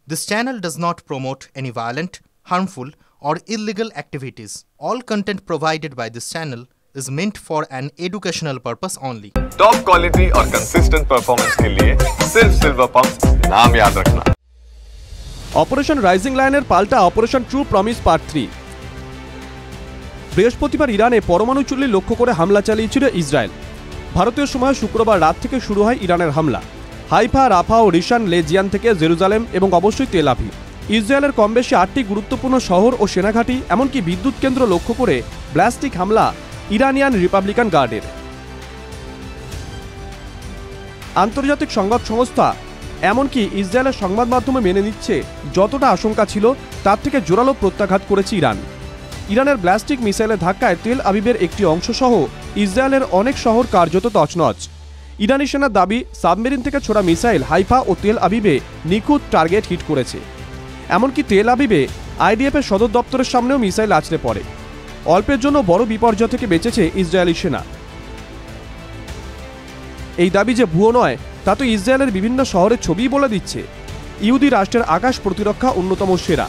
This channel does not promote any violent, harmful, or illegal activities. All content provided by this channel is meant for an educational purpose only. Top quality और consistent performance के लिए सिर्फ silver pumps नाम याद रखना। Operation rising লায়নের পাল্টা operation true promise part 3। বৃহস্পতিবার ইরানে পরমাণু চুল্লি লক্ষ্য করে হামলা চালিয়েছিল ইসরায়েল। ভারতীয় সময় শুক্রবার রাত থেকে শুরু হয় ইরানের হামলা। হাইফা, রাফা ও রিশান লেজিয়ান থেকে জেরুজালেম এবং অবশ্যই তেল আভিভ। ইসরায়েলের কমবেশি 8টি গুরুত্বপূর্ণ শহর ও সেনাঘাঁটি এমনকি বিদ্যুৎ কেন্দ্র লক্ষ্য করে ব্লাস্টিক হামলা ইরানিয়ান রিপাবলিকান গার্ডের। আন্তর্জাতিক সংবাদ সংস্থা এমনকি ইসরায়েলের সংবাদ মাধ্যমে মেনে নিচ্ছে যতটা আশঙ্কা ছিল তার থেকে জোরালো প্রত্যাঘাত করেছে ইরান। ইরানের ব্লাস্টিক মিসাইলের ধাক্কায় তেল আভিভের একটি অংশসহ ইসরায়েলের অনেক শহর কার্যত তছনছ। ইরানি সেনার দাবি, সাবমেরিন থেকে ছোড়া মিসাইল হাইফা ও তেল আভিভে নিখুঁত টার্গেট হিট করেছে। এমনকি তেল আভিভে আইডিএফের সদর দপ্তরের সামনেও মিসাইল আছড়ে পড়ে। অল্পের জন্য বড় বিপর্যয় থেকে বেঁচেছে ইসরায়েলি সেনা। এই দাবি যে ভুয়ো নয় তা তো ইসরায়েলের বিভিন্ন শহরের ছবিই বলে দিচ্ছে। ইহুদি রাষ্ট্রের আকাশ প্রতিরক্ষা অন্যতম সেরা।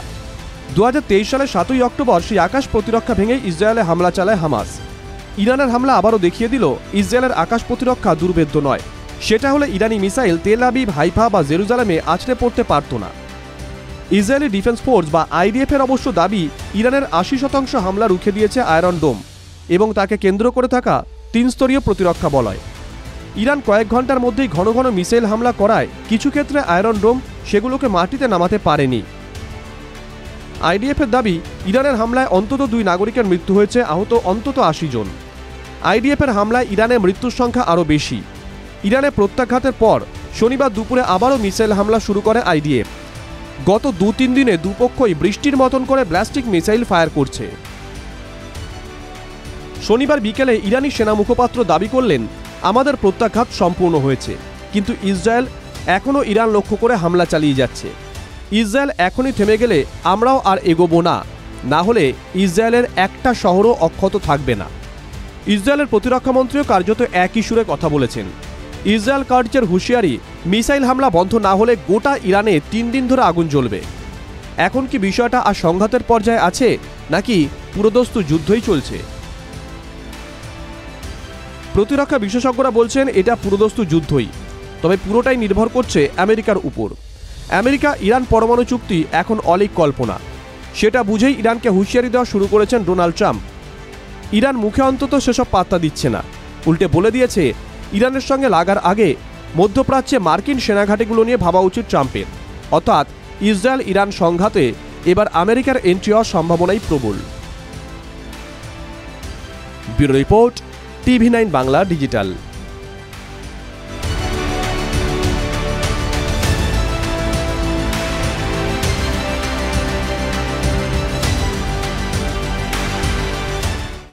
2023 সালের 7ই অক্টোবর সেই আকাশ প্রতিরক্ষা ভেঙে ইসরায়েলে হামলা চালায় হামাস। ইরানের হামলা আবারও দেখিয়ে দিল ইসরায়েলের আকাশ প্রতিরক্ষা দুর্ভেদ্য নয়। সেটা হলে ইরানি মিসাইল তেল আভিভ, হাইফা বা জেরুজালেমে আছড়ে পড়তে পারত না। ইসরায়েলি ডিফেন্স ফোর্স বা আইডিএফের অবশ্য দাবি ইরানের 80% হামলা রুখে দিয়েছে আয়রন ডোম এবং তাকে কেন্দ্র করে থাকা 3-স্তরীয় প্রতিরক্ষা বলয়। ইরান কয়েক ঘন্টার মধ্যেই ঘন ঘন মিসাইল হামলা করায় কিছু ক্ষেত্রে আয়রন ডোম সেগুলোকে মাটিতে নামাতে পারেনি। আইডিএফের দাবি, ইরানের হামলায় অন্তত 2 নাগরিকের মৃত্যু হয়েছে, আহত অন্তত 80 জন। আইডিএফের হামলায় ইরানে মৃত্যুর সংখ্যা আরও বেশি। ইরানে প্রত্যাঘাতের পর শনিবার দুপুরে আবারও মিসাইল হামলা শুরু করে আইডিএফ। গত 2-3 দিনে দুপক্ষই বৃষ্টির মতন করে ব্লাস্টিক মিসাইল ফায়ার করছে। শনিবার বিকেলে ইরানি সেনা মুখপাত্র দাবি করলেন, আমাদের প্রত্যাঘাত সম্পূর্ণ হয়েছে, কিন্তু ইসরায়েল এখনও ইরান লক্ষ্য করে হামলা চালিয়ে যাচ্ছে। ইসরায়েল এখনই থেমে গেলে আমরাও আর এগোবো না, না হলে ইসরায়েলের একটা শহরও অক্ষত থাকবে না। ইসরায়েলের প্রতিরক্ষামন্ত্রীও কার্যত একই সুরে কথা বলেছেন। ইসরায়েল কার্ডচের হুঁশিয়ারি, মিসাইল হামলা বন্ধ না হলে গোটা ইরানে 3 দিন ধরে আগুন জ্বলবে। এখন কি বিষয়টা আর সংঘাতের পর্যায়ে আছে, নাকি পুরোদস্তু যুদ্ধই চলছে? প্রতিরক্ষা বিশেষজ্ঞরা বলছেন এটা পুরোদস্তু যুদ্ধই, তবে পুরোটাই নির্ভর করছে আমেরিকার উপর। আমেরিকা ইরান পরমাণু চুক্তি এখন অলীক কল্পনা, সেটা বুঝেই ইরানকে হুঁশিয়ারি দেওয়া শুরু করেছেন ডোনাল্ড ট্রাম্প। ইরান মুখে অন্তত সেসব পাত্তা দিচ্ছে না, উল্টে বলে দিয়েছে ইরানের সঙ্গে লাগার আগে মধ্যপ্রাচ্যে মার্কিন সেনাঘাঁটিগুলো নিয়ে ভাবা উচিত ট্রাম্পের। অর্থাৎ ইসরায়েল ইরান সংঘাতে এবার আমেরিকার এন্ট্রি হওয়ার সম্ভাবনাই প্রবল। Bureau report, TV9 Bangla digital.